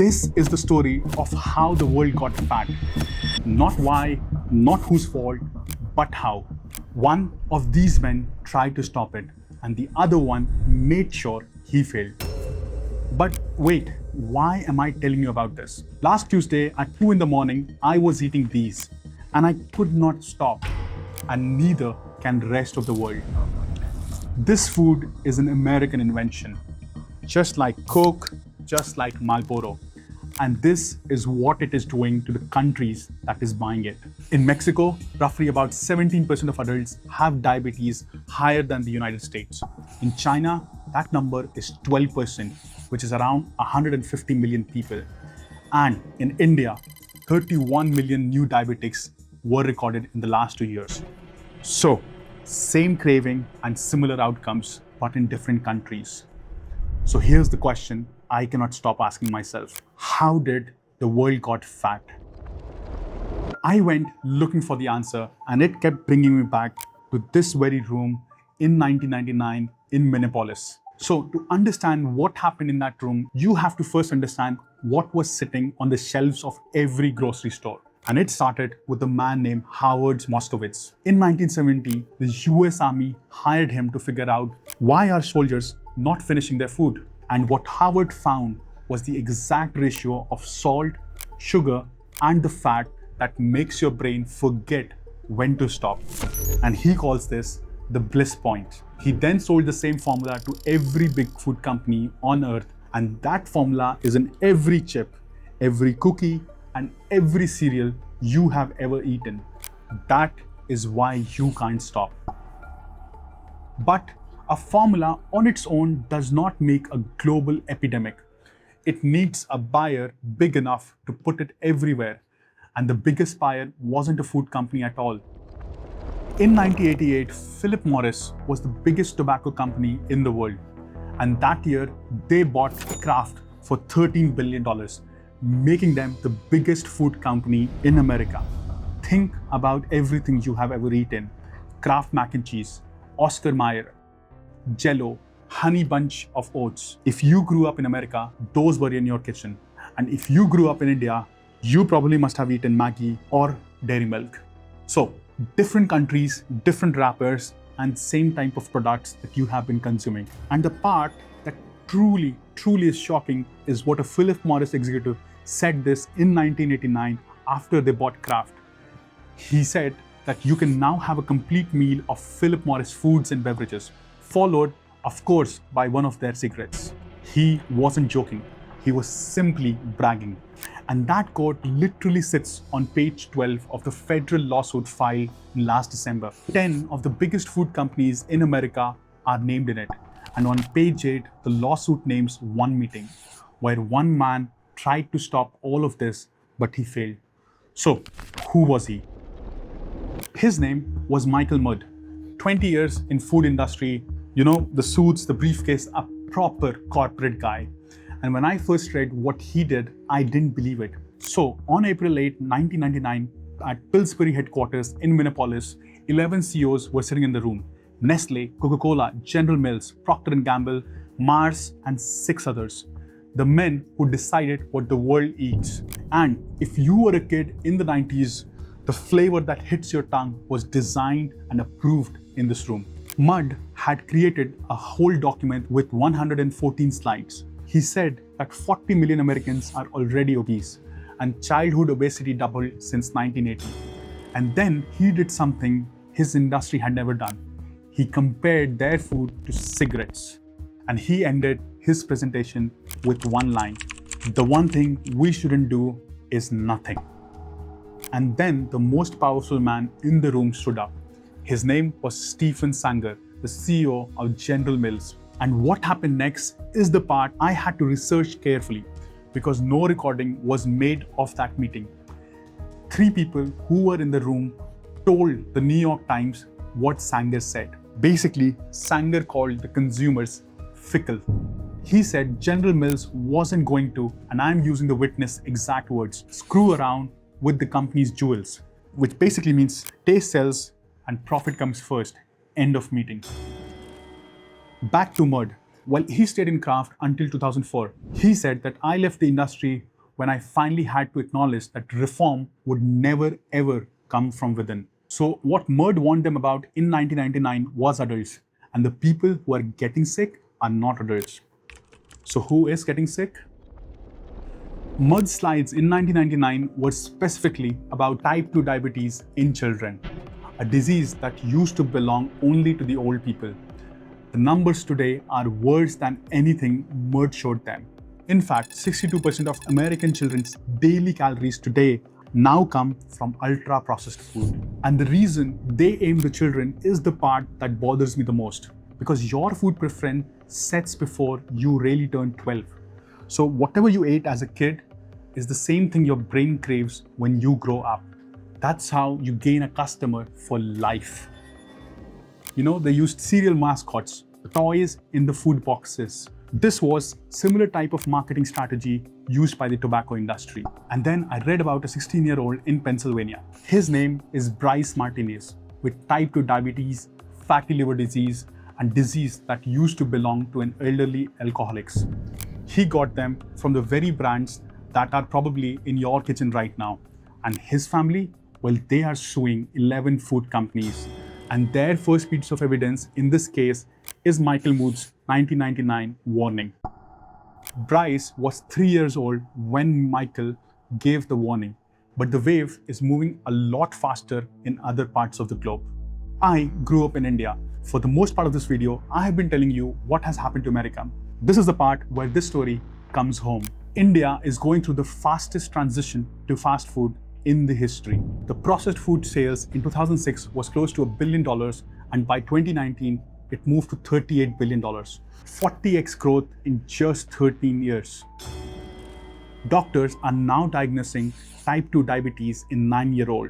This is the story of how the world got fat. Not why, not whose fault, but how. One of these men tried to stop it, and the other one made sure he failed. But wait, why am I telling you about this? Last Tuesday at 2 in the morning, I was eating these, and I could not stop, and neither can the rest of the world. This food is an American invention, just like Coke, just like Marlboro. And this is what it is doing to the countries that is buying it. In Mexico, roughly about 17% of adults have diabetes higher than the United States. In China, that number is 12%, which is around 150 million people. And in India, 31 million new diabetics were recorded in the last 2 years. So, same craving and similar outcomes, but in different countries. So here's the question I cannot stop asking myself. How did the world got fat? I went looking for the answer, and it kept bringing me back to this very room in 1999 in Minneapolis. So to understand what happened in that room, you have to first understand what was sitting on the shelves of every grocery store. And it started with a man named Howard Moskowitz. In 1970, the US Army hired him to figure out why are soldiers not finishing their food. And what Howard found was the exact ratio of salt, sugar, and the fat that makes your brain forget when to stop. And he calls this the bliss point. He then sold the same formula to every big food company on earth, and that formula is in every chip, every cookie, and every cereal you have ever eaten. That is why you can't stop. But a formula on its own does not make a global epidemic. It needs a buyer big enough to put it everywhere. And the biggest buyer wasn't a food company at all. In 1988, Philip Morris was the biggest tobacco company in the world. And that year, they bought Kraft for $13 billion, making them the biggest food company in America. Think about everything you have ever eaten. Kraft mac and cheese, Oscar Mayer, Jello, Honey Bunch of Oats. If you grew up in America, those were in your kitchen. And if you grew up in India, you probably must have eaten Maggi or dairy milk. So, different countries, different wrappers, and same type of products that you have been consuming. And the part that truly is shocking is what a Philip Morris executive said this in 1989 after they bought Kraft. He said that you can now have a complete meal of Philip Morris foods and beverages, followed, of course, by one of their cigarettes. He wasn't joking. He was simply bragging. And that quote literally sits on page 12 of the federal lawsuit filed last December. 10 of the biggest food companies in America are named in it. And on page 8, the lawsuit names one meeting where one man tried to stop all of this, but he failed. So, who was he? His name was Michael Mudd. 20 years in food industry, the suits, the briefcase, a proper corporate guy. And when I first read what he did, I didn't believe it. So on April 8, 1999, at Pillsbury headquarters in Minneapolis, 11 CEOs were sitting in the room. Nestle, Coca-Cola, General Mills, Procter & Gamble, Mars, and 6 others. The men who decided what the world eats. And if you were a kid in the 90s, the flavor that hits your tongue was designed and approved in this room. Mudd had created a whole document with 114 slides. He said that 40 million Americans are already obese, and childhood obesity doubled since 1980. And then he did something his industry had never done. He compared their food to cigarettes. And he ended his presentation with one line: the one thing we shouldn't do is nothing. And then the most powerful man in the room stood up. His name was Stephen Sanger, the CEO of General Mills. And what happened next is the part I had to research carefully because no recording was made of that meeting. 3 people who were in the room told the New York Times what Sanger said. Basically, Sanger called the consumers fickle. He said General Mills wasn't going to, and I'm using the witness exact words, screw around with the company's jewels, which basically means taste sells and profit comes first. End of meeting. Back to Mudd. Well, he stayed in Kraft until 2004. He said that I left the industry when I finally had to acknowledge that reform would never ever come from within. So what Murd warned them about in 1999 was adults, and the people who are getting sick are not adults. So who is getting sick? Murd's slides in 1999 were specifically about type 2 diabetes in children, a disease that used to belong only to the old people. The numbers today are worse than anything Murd showed them. In fact, 62% of American children's daily calories today now come from ultra-processed food. And the reason they aim the children is the part that bothers me the most, because your food preference sets before you really turn 12. So whatever you ate as a kid is the same thing your brain craves when you grow up. That's how you gain a customer for life. You know, they used cereal mascots, toys in the food boxes. This was similar type of marketing strategy used by the tobacco industry. And then I read about a 16-year-old in Pennsylvania. His name is Bryce Martinez, with type 2 diabetes, fatty liver disease, and disease that used to belong to an elderly alcoholics. He got them from the very brands that are probably in your kitchen right now. And his family, well, they are suing 11 food companies. And their first piece of evidence in this case is Michael Mood's 1999 warning. Bryce was 3 years old when Michael gave the warning, but the wave is moving a lot faster in other parts of the globe. I grew up in India. For the most part of this video, I have been telling you what has happened to America. This is the part where this story comes home. India is going through the fastest transition to fast food in the history. The processed food sales in 2006 was close to $1 billion, and by 2019, it moved to $38 billion. 40x growth in just 13 years. Doctors are now diagnosing type 2 diabetes in 9-year-old.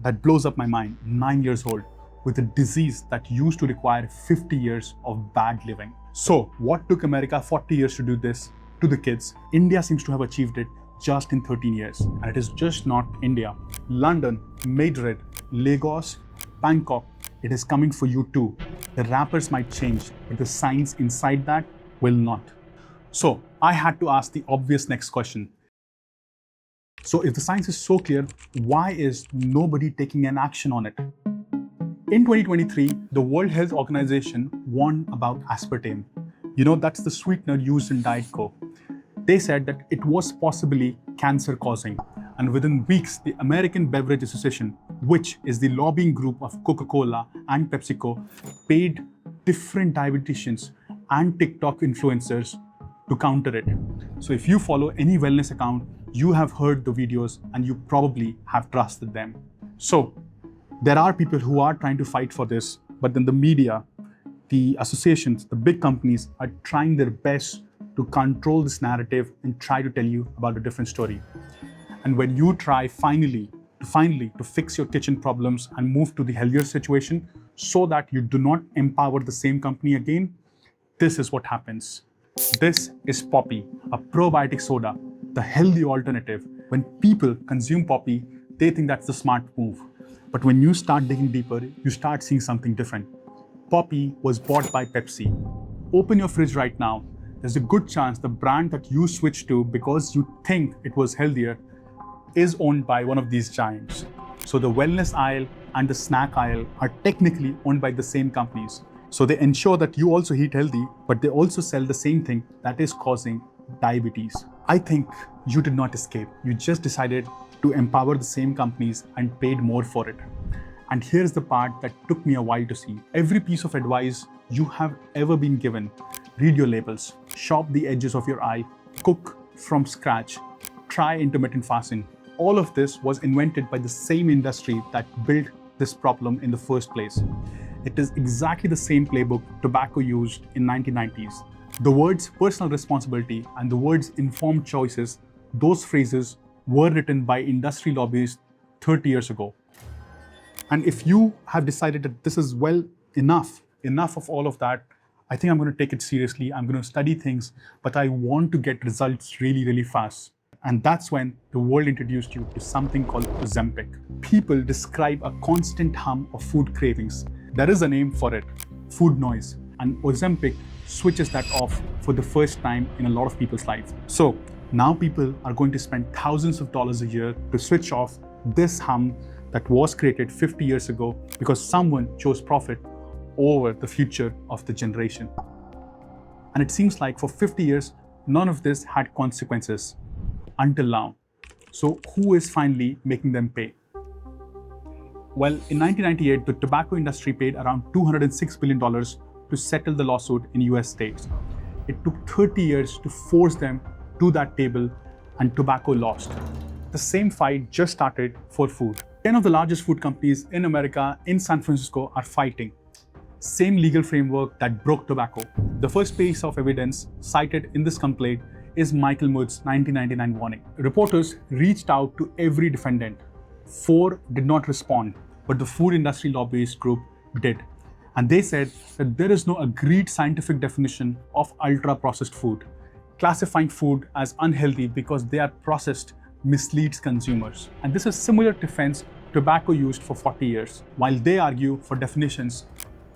That blows up my mind, 9 years old, with a disease that used to require 50 years of bad living. So what took America 40 years to do this to the kids? India seems to have achieved it just in 13 years. And it is just not India. London, Madrid, Lagos, Bangkok, it is coming for you too. The wrappers might change, but the science inside that will not. So I had to ask the obvious next question. So if the science is so clear, why is nobody taking an action on it? In 2023, the World Health Organization warned about aspartame. You know, that's the sweetener used in Diet Coke. They said that it was possibly cancer-causing. And within weeks, the American Beverage Association, which is the lobbying group of Coca-Cola and PepsiCo, paid different dietitians and TikTok influencers to counter it. So if you follow any wellness account, you have heard the videos and you probably have trusted them. So there are people who are trying to fight for this, but then the media, the associations, the big companies are trying their best to control this narrative and try to tell you about a different story. And when you try finally to fix your kitchen problems and move to the healthier situation so that you do not empower the same company again, this is what happens. This is Poppy, a probiotic soda, the healthy alternative. When people consume Poppy, they think that's the smart move. But when you start digging deeper, you start seeing something different. Poppy was bought by Pepsi. Open your fridge right now. There's a good chance the brand that you switched to because you think it was healthier is owned by one of these giants. So the wellness aisle and the snack aisle are technically owned by the same companies. So they ensure that you also eat healthy, but they also sell the same thing that is causing diabetes. I think you did not escape. You just decided to empower the same companies and paid more for it. And here's the part that took me a while to see. Every piece of advice you have ever been given, read your labels, shop the edges of your eye, cook from scratch, try intermittent fasting. All of this was invented by the same industry that built this problem in the first place. It is exactly the same playbook tobacco used in 1990s. The words personal responsibility and the words informed choices, those phrases were written by industry lobbyists 30 years ago. And if you have decided that this is enough of all of that, I think I'm going to take it seriously. I'm going to study things, but I want to get results really, really fast. And that's when the world introduced you to something called Ozempic. People describe a constant hum of food cravings. There is a name for it, food noise. And Ozempic switches that off for the first time in a lot of people's lives. So Now people are going to spend thousands of dollars a year to switch off this hum that was created 50 years ago because someone chose profit over the future of the generation. And it seems like for 50 years, none of this had consequences until now. So who is finally making them pay? Well, in 1998, the tobacco industry paid around $206 billion to settle the lawsuit in US states. It took 30 years to force them to that table, and tobacco lost. The same fight just started for food. 10 of the largest food companies in America, in San Francisco, are fighting. Same legal framework that broke tobacco. The first piece of evidence cited in this complaint is Michael Mood's 1999 warning. Reporters reached out to every defendant. 4 did not respond, but the food industry lobbyist group did. And they said that there is no agreed scientific definition of ultra-processed food. Classifying food as unhealthy because they are processed misleads consumers. And this is similar defense tobacco used for 40 years. While they argue for definitions,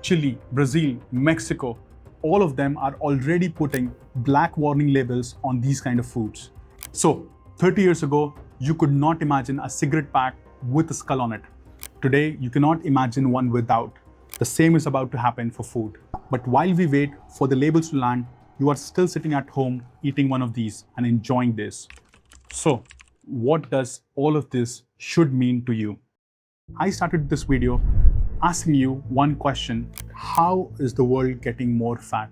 Chile, Brazil, Mexico, all of them are already putting black warning labels on these kind of foods. So 30 years ago, you could not imagine a cigarette pack with a skull on it. Today, you cannot imagine one without. The same is about to happen for food. But while we wait for the labels to land, you are still sitting at home eating one of these and enjoying this. So, what does all of this should mean to you? I started this video asking you one question: how is the world getting more fat?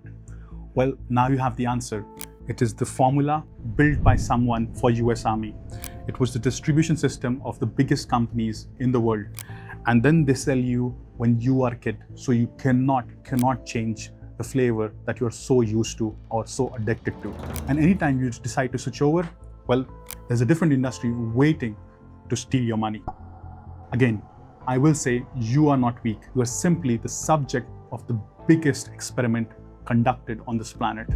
Well, now you have the answer. It is the formula built by someone for US Army. It was the distribution system of the biggest companies in the world. And then they sell you when you are a kid. So you cannot change the flavor that you're so used to or so addicted to. And anytime you decide to switch over, well, there's a different industry waiting to steal your money. Again, I will say you are not weak. You are simply the subject of the biggest experiment conducted on this planet.